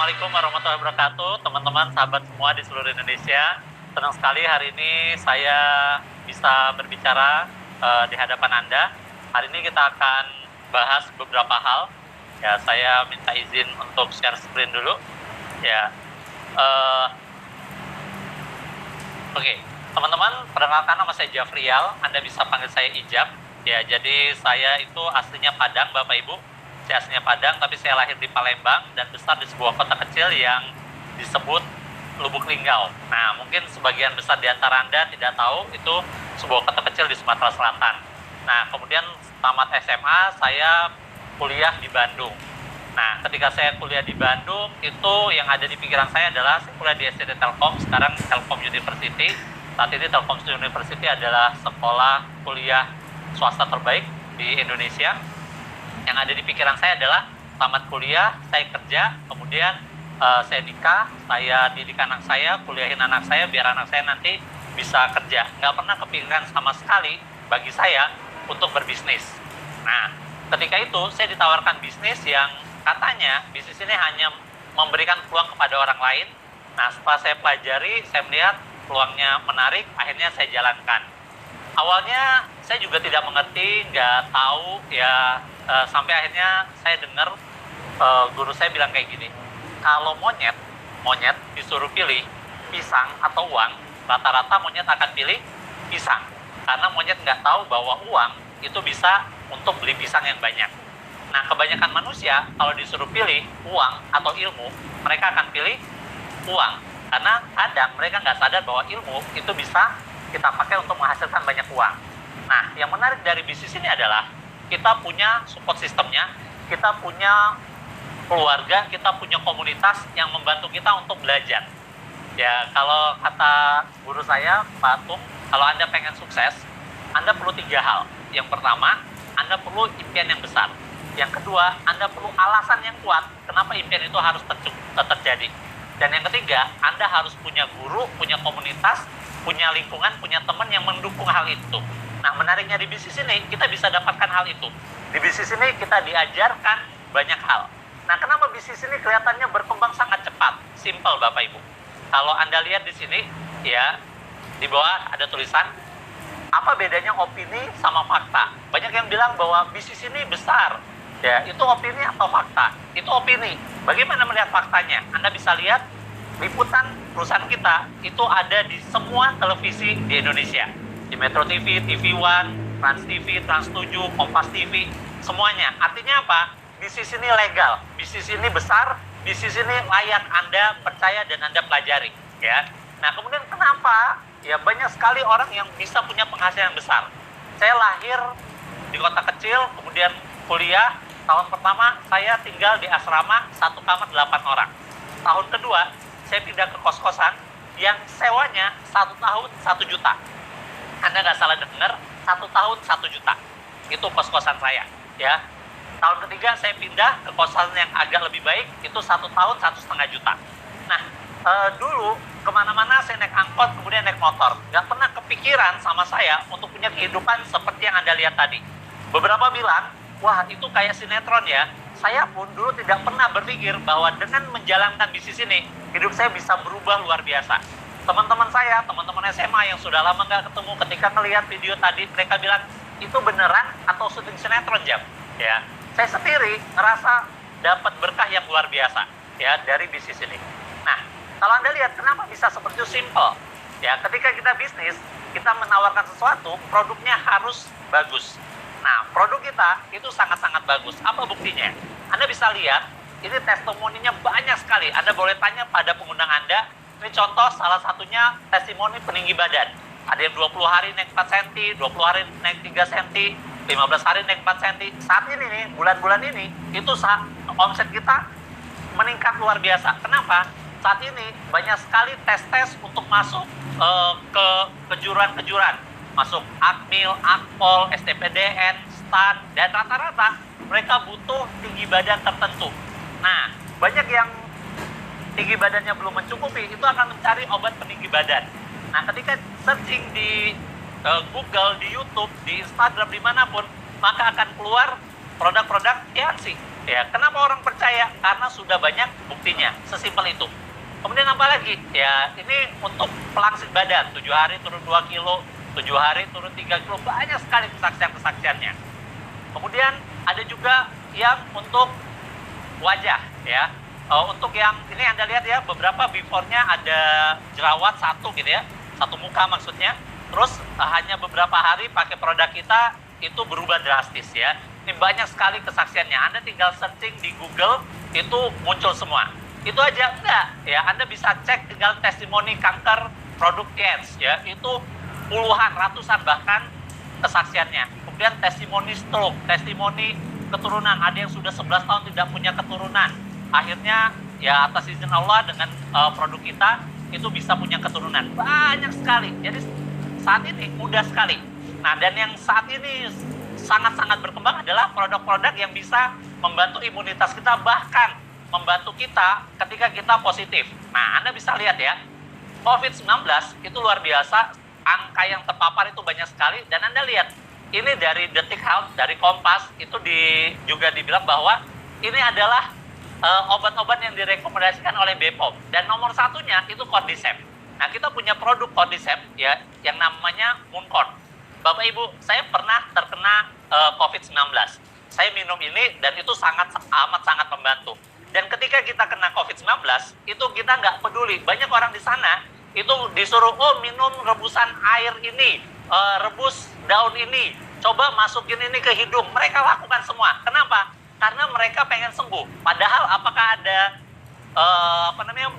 Assalamualaikum warahmatullahi wabarakatuh, teman-teman, sahabat semua di seluruh Indonesia. Senang sekali hari ini saya bisa berbicara di hadapan Anda. Hari ini kita akan bahas beberapa hal. Ya, saya minta izin untuk share screen dulu. Ya, oke. Teman-teman, perkenalkan nama saya Jafrial. Anda bisa panggil saya Ijab. Ya, jadi saya itu aslinya Padang, Bapak Ibu. Saya aslinya Padang, tapi saya lahir di Palembang dan besar di sebuah kota kecil yang disebut Lubuk Linggau. Nah, mungkin sebagian besar di antara Anda tidak tahu itu sebuah kota kecil di Sumatera Selatan. Nah, kemudian tamat SMA, saya kuliah di Bandung. Nah, ketika saya kuliah di Bandung, itu yang ada di pikiran saya adalah saya kuliah di STT Telkom, sekarang Telkom University. Saat ini Telkom University adalah sekolah kuliah swasta terbaik di Indonesia. Yang ada di pikiran saya adalah tamat kuliah, saya kerja, kemudian saya nikah, saya didik anak saya, kuliahin anak saya biar anak saya nanti bisa kerja. Nggak pernah kepikiran sama sekali bagi saya untuk berbisnis. Nah, ketika itu saya ditawarkan bisnis yang katanya bisnis ini hanya memberikan peluang kepada orang lain. Nah, setelah saya pelajari, saya melihat peluangnya menarik, akhirnya saya jalankan. Awalnya saya juga tidak mengerti, nggak tahu ya, sampai akhirnya saya dengar guru saya bilang kayak gini, kalau monyet disuruh pilih pisang atau uang, rata-rata monyet akan pilih pisang, karena monyet nggak tahu bahwa uang itu bisa untuk beli pisang yang banyak. Nah, kebanyakan manusia kalau disuruh pilih uang atau ilmu, mereka akan pilih uang, karena kadang mereka nggak sadar bahwa ilmu itu bisa kita pakai untuk menghasilkan banyak uang. Nah, yang menarik dari bisnis ini adalah kita punya support sistemnya, kita punya keluarga, kita punya komunitas yang membantu kita untuk belajar. Ya, kalau kata guru saya, Pak Tung, kalau Anda pengen sukses, Anda perlu 3 hal. Yang pertama, Anda perlu impian yang besar. Yang kedua, Anda perlu alasan yang kuat kenapa impian itu harus terjadi. Dan yang ketiga, Anda harus punya guru, punya komunitas, punya lingkungan, punya teman yang mendukung hal itu. Nah, menariknya di bisnis ini, kita bisa dapatkan hal itu. Di bisnis ini kita diajarkan banyak hal. Nah, kenapa bisnis ini kelihatannya berkembang sangat cepat? Simple, Bapak Ibu. Kalau Anda lihat di sini, ya, di bawah ada tulisan, apa bedanya opini sama fakta? Banyak yang bilang bahwa bisnis ini besar. Ya, itu opini atau fakta? Itu opini. Bagaimana melihat faktanya? Anda bisa lihat liputan perusahaan kita itu ada di semua televisi di Indonesia. Di Metro TV, TV One, Trans TV, Trans 7, Kompas TV, semuanya. Artinya apa? Bisnis ini legal, bisnis ini besar, bisnis ini layak Anda percaya dan Anda pelajari. Ya. Nah, kemudian kenapa? Ya, banyak sekali orang yang bisa punya penghasilan besar. Saya lahir di kota kecil, kemudian kuliah. Tahun pertama saya tinggal di asrama 1 kamar 8 orang. Tahun kedua saya pindah ke kos-kosan yang sewanya 1 tahun 1 juta. Anda nggak salah dengar, 1 tahun 1 juta. Itu kos-kosan saya. Ya. Tahun ketiga saya pindah ke kosan yang agak lebih baik, itu 1 tahun 1,5 juta. Nah, dulu kemana-mana saya naik angkot, kemudian naik motor. Nggak pernah kepikiran sama saya untuk punya kehidupan seperti yang Anda lihat tadi. Beberapa bilang, wah itu kayak sinetron ya. Saya pun dulu tidak pernah berpikir bahwa dengan menjalankan bisnis ini, hidup saya bisa berubah luar biasa. Teman-teman saya, teman-teman SMA yang sudah lama nggak ketemu, ketika melihat video tadi, mereka bilang, itu beneran atau syuting sinetron, Jam? Ya, saya sendiri ngerasa dapat berkah yang luar biasa ya dari bisnis ini. Nah, kalau Anda lihat kenapa bisa seperti itu, simple. Ya, ketika kita bisnis, kita menawarkan sesuatu, produknya harus bagus. Nah, produk kita itu sangat-sangat bagus. Apa buktinya? Anda bisa lihat, ini testimoninya banyak sekali. Anda boleh tanya pada pengundang Anda. Ini contoh salah satunya testimoni peninggi badan. Ada yang 20 hari naik 4 cm, 20 hari naik 3 cm, 15 hari naik 4 cm. Saat ini nih, bulan-bulan ini, itu omset kita meningkat luar biasa. Kenapa? Saat ini banyak sekali tes-tes untuk masuk ke kejuruan-kejuruan. Masuk Akmil, Akpol, STPDN, STAN, dan rata-rata mereka butuh tinggi badan tertentu. Nah, banyak yang tinggi badannya belum mencukupi, itu akan mencari obat peninggi badan. Nah, ketika searching di Google, di YouTube, di Instagram, dimanapun, maka akan keluar produk-produk Tianxi. Ya, kenapa orang percaya? Karena sudah banyak buktinya, sesimpel itu. Kemudian apa lagi? Ya, ini untuk pelangsit badan, 7 hari turun 2 kilo, 7 hari turun 3 kilo, banyak sekali kesaksian-kesaksiannya. Kemudian ada juga yang untuk wajah, ya. Untuk yang ini Anda lihat ya, beberapa before-nya ada jerawat satu gitu ya, satu muka maksudnya. Terus hanya beberapa hari pakai produk kita itu berubah drastis ya. Ini banyak sekali kesaksiannya. Anda tinggal searching di Google itu muncul semua. Itu aja enggak ya. Anda bisa cek tinggal testimoni kanker produk Kens ya. Itu puluhan, ratusan bahkan kesaksiannya. Kemudian testimoni stroke, testimoni keturunan. Ada yang sudah 11 tahun tidak punya keturunan. Akhirnya ya atas izin Allah dengan produk kita itu bisa punya keturunan. Banyak sekali. Jadi saat ini mudah sekali. Nah, dan yang saat ini sangat-sangat berkembang adalah produk-produk yang bisa membantu imunitas kita, bahkan membantu kita ketika kita positif. Nah, Anda bisa lihat ya, COVID-19 itu luar biasa, angka yang terpapar itu banyak sekali, dan Anda lihat, ini dari Detik Health, dari Kompas, itu juga dibilang bahwa ini adalah obat-obat yang direkomendasikan oleh BPOM, dan nomor satunya itu Cordyceps. Nah, kita punya produk Cordyceps ya, yang namanya Mooncort. Bapak Ibu, saya pernah terkena COVID-19. Saya minum ini dan itu amat sangat membantu. Dan ketika kita kena COVID-19, itu kita nggak peduli. Banyak orang di sana itu disuruh, minum rebusan air ini, rebus daun ini, coba masukin ini ke hidung. Mereka lakukan semua. Kenapa? Karena mereka pengen sembuh. Padahal apakah ada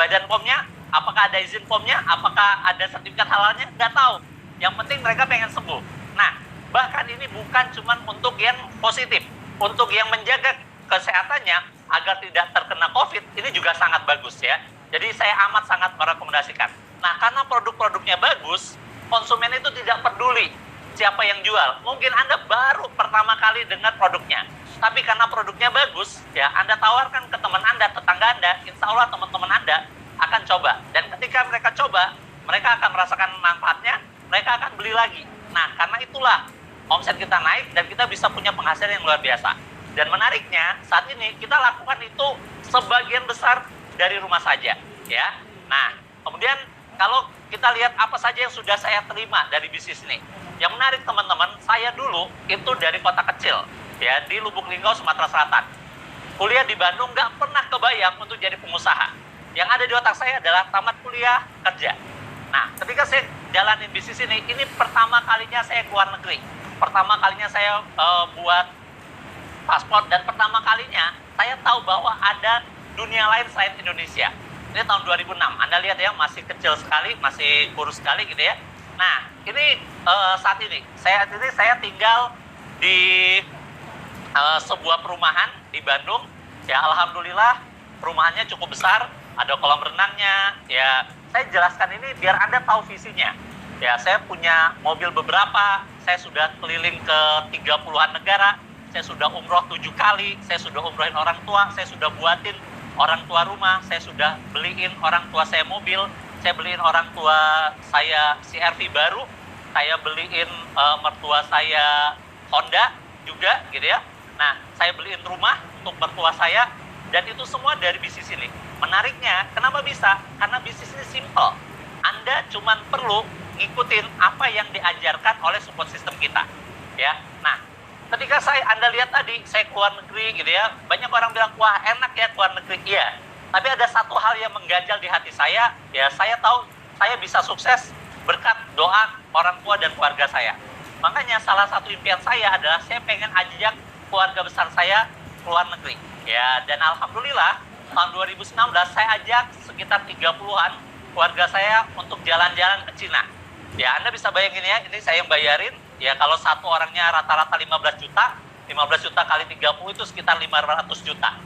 badan POM-nya? Apakah ada izin POM-nya? Apakah ada sertifikat halalnya? Nggak tahu. Yang penting mereka pengen sembuh. Nah, bahkan ini bukan cuma untuk yang positif. Untuk yang menjaga kesehatannya agar tidak terkena COVID, ini juga sangat bagus ya. Jadi saya amat sangat merekomendasikan. Nah, karena produk-produknya bagus, konsumen itu tidak peduli siapa yang jual. Mungkin Anda baru pertama kali dengar produknya. Tapi karena produknya bagus, ya Anda tawarkan ke teman Anda, tetangga Anda, insya Allah teman-teman Anda akan coba. Dan ketika mereka coba, mereka akan merasakan manfaatnya, mereka akan beli lagi. Nah, karena itulah omset kita naik dan kita bisa punya penghasilan yang luar biasa. Dan menariknya, saat ini kita lakukan itu sebagian besar dari rumah saja, ya. Nah, kemudian kalau kita lihat apa saja yang sudah saya terima dari bisnis ini. Yang menarik teman-teman, saya dulu itu dari kota kecil, ya, di Lubuk Linggau, Sumatera Selatan. Kuliah di Bandung nggak pernah kebayang untuk jadi pengusaha. Yang ada di otak saya adalah tamat kuliah, kerja. Nah, ketika saya jalanin bisnis ini pertama kalinya saya keluar negeri. Pertama kalinya saya buat paspor, dan pertama kalinya saya tahu bahwa ada dunia lain selain Indonesia. Ini tahun 2006. Anda lihat ya, masih kecil sekali, masih kurus sekali gitu ya. Nah, ini saat ini saya tinggal di sebuah perumahan di Bandung. Ya, alhamdulillah perumahannya cukup besar, ada kolam renangnya. Ya, saya jelaskan ini biar Anda tahu visinya. Ya, saya punya mobil beberapa, saya sudah keliling ke 30-an negara, saya sudah umroh 7 kali, saya sudah umrohin orang tua, saya sudah buatin orang tua rumah, saya sudah beliin orang tua saya mobil, saya beliin orang tua saya CR-V baru, saya beliin mertua saya Honda juga gitu ya. Nah, saya beliin rumah untuk mertua saya, dan itu semua dari bisnis ini. Menariknya, kenapa bisa? Karena bisnis ini simple. Anda cuma perlu ngikutin apa yang diajarkan oleh support system kita, ya. Nah, ketika Anda lihat tadi, saya keluar negeri gitu ya, banyak orang bilang, wah enak ya keluar negeri. Iya, tapi ada satu hal yang mengganjal di hati saya, ya saya tahu saya bisa sukses berkat doa orang tua dan keluarga saya. Makanya salah satu impian saya adalah saya pengen ajak keluarga besar saya keluar negeri. Ya, dan alhamdulillah tahun 2019 saya ajak sekitar 30-an keluarga saya untuk jalan-jalan ke Cina. Ya, Anda bisa bayangin ya, ini saya yang bayarin. Ya, kalau satu orangnya rata-rata 15 juta, 15 juta kali 30 itu sekitar 500 juta.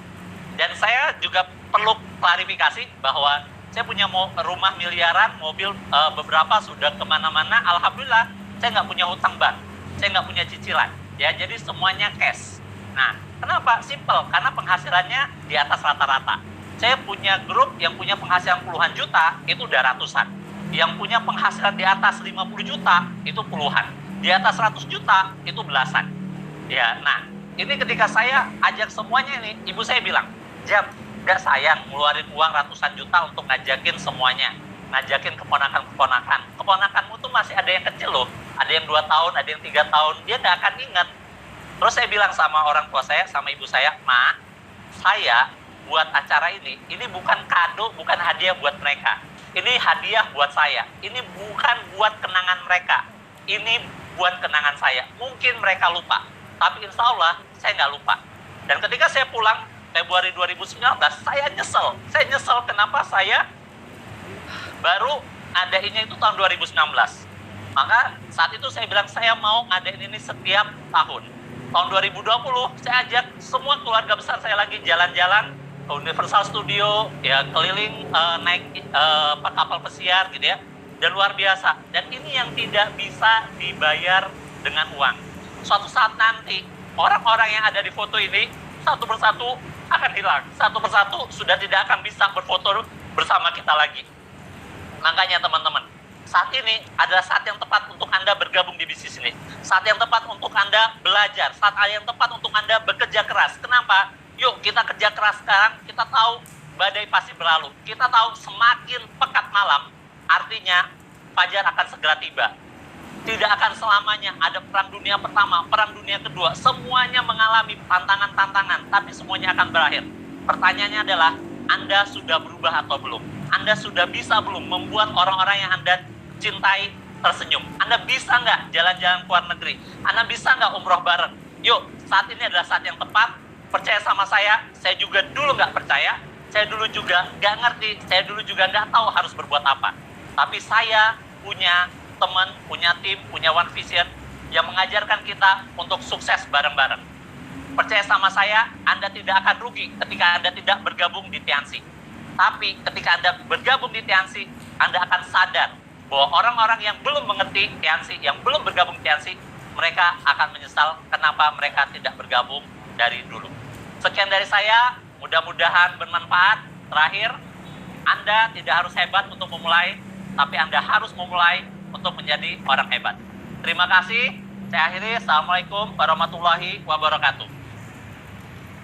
Dan saya juga perlu klarifikasi bahwa saya punya rumah miliaran, mobil beberapa sudah kemana-mana. Alhamdulillah, saya nggak punya hutang bank, saya nggak punya cicilan. Ya, jadi semuanya cash. Nah, kenapa? Simple, karena penghasilannya di atas rata-rata. Saya punya grup yang punya penghasilan puluhan juta, itu udah ratusan. Yang punya penghasilan di atas 50 juta, itu puluhan. Di atas 100 juta, itu belasan. Ya, nah, Ini ketika saya ajak semuanya ini, ibu saya bilang, Jam, nggak sayang ngeluarin uang ratusan juta untuk ngajakin semuanya, ngajakin keponakan-keponakan. Keponakanmu tuh masih ada yang kecil loh, ada yang 2 tahun, ada yang 3 tahun, dia nggak akan ingat. Terus saya bilang sama orang tua saya, sama ibu saya, Ma, saya buat acara ini bukan kado, bukan hadiah buat mereka. Ini hadiah buat saya. Ini bukan buat kenangan mereka. Ini buat kenangan saya. Mungkin mereka lupa, tapi insya Allah saya nggak lupa. Dan ketika saya pulang Februari 2019, saya nyesel. Saya nyesel kenapa saya baru ngadainnya itu tahun 2019. Maka saat itu saya bilang saya mau ngadain ini setiap tahun. Tahun 2020 saya ajak semua keluarga besar saya lagi jalan-jalan ke Universal Studio, ya keliling naik kapal pesiar gitu ya, dan luar biasa. Dan ini yang tidak bisa dibayar dengan uang. Suatu saat nanti orang-orang yang ada di foto ini satu persatu akan hilang, satu persatu sudah tidak akan bisa berfoto bersama kita lagi. Makanya teman-teman, saat ini adalah saat yang tepat untuk Anda bergabung di bisnis ini. Saat yang tepat untuk Anda belajar, saat yang tepat untuk Anda bekerja keras. Kenapa? Yuk kita kerja keras sekarang, kita tahu badai pasti berlalu. Kita tahu semakin pekat malam, artinya fajar akan segera tiba. Tidak akan selamanya ada perang dunia pertama, perang dunia kedua. Semuanya mengalami tantangan-tantangan, tapi semuanya akan berakhir. Pertanyaannya adalah, Anda sudah berubah atau belum? Anda sudah bisa belum membuat orang-orang yang Anda cintai tersenyum? Anda bisa nggak jalan-jalan ke luar negeri? Anda bisa nggak umroh bareng? Yuk, saat ini adalah saat yang tepat. Percaya sama saya juga dulu nggak percaya, saya dulu juga nggak ngerti, saya dulu juga nggak tahu harus berbuat apa. Tapi saya punya teman, punya tim, punya One Vision yang mengajarkan kita untuk sukses bareng-bareng. Percaya sama saya, Anda tidak akan rugi ketika Anda tidak bergabung di Tianxi. Tapi ketika Anda bergabung di Tianxi, Anda akan sadar bahwa orang-orang yang belum mengerti Tianxi, yang belum bergabung di Tianxi, mereka akan menyesal kenapa mereka tidak bergabung dari dulu. Sekian dari saya, mudah-mudahan bermanfaat. Terakhir, Anda tidak harus hebat untuk memulai, tapi Anda harus memulai untuk menjadi orang hebat. Terima kasih. Saya akhiri. Assalamualaikum warahmatullahi wabarakatuh.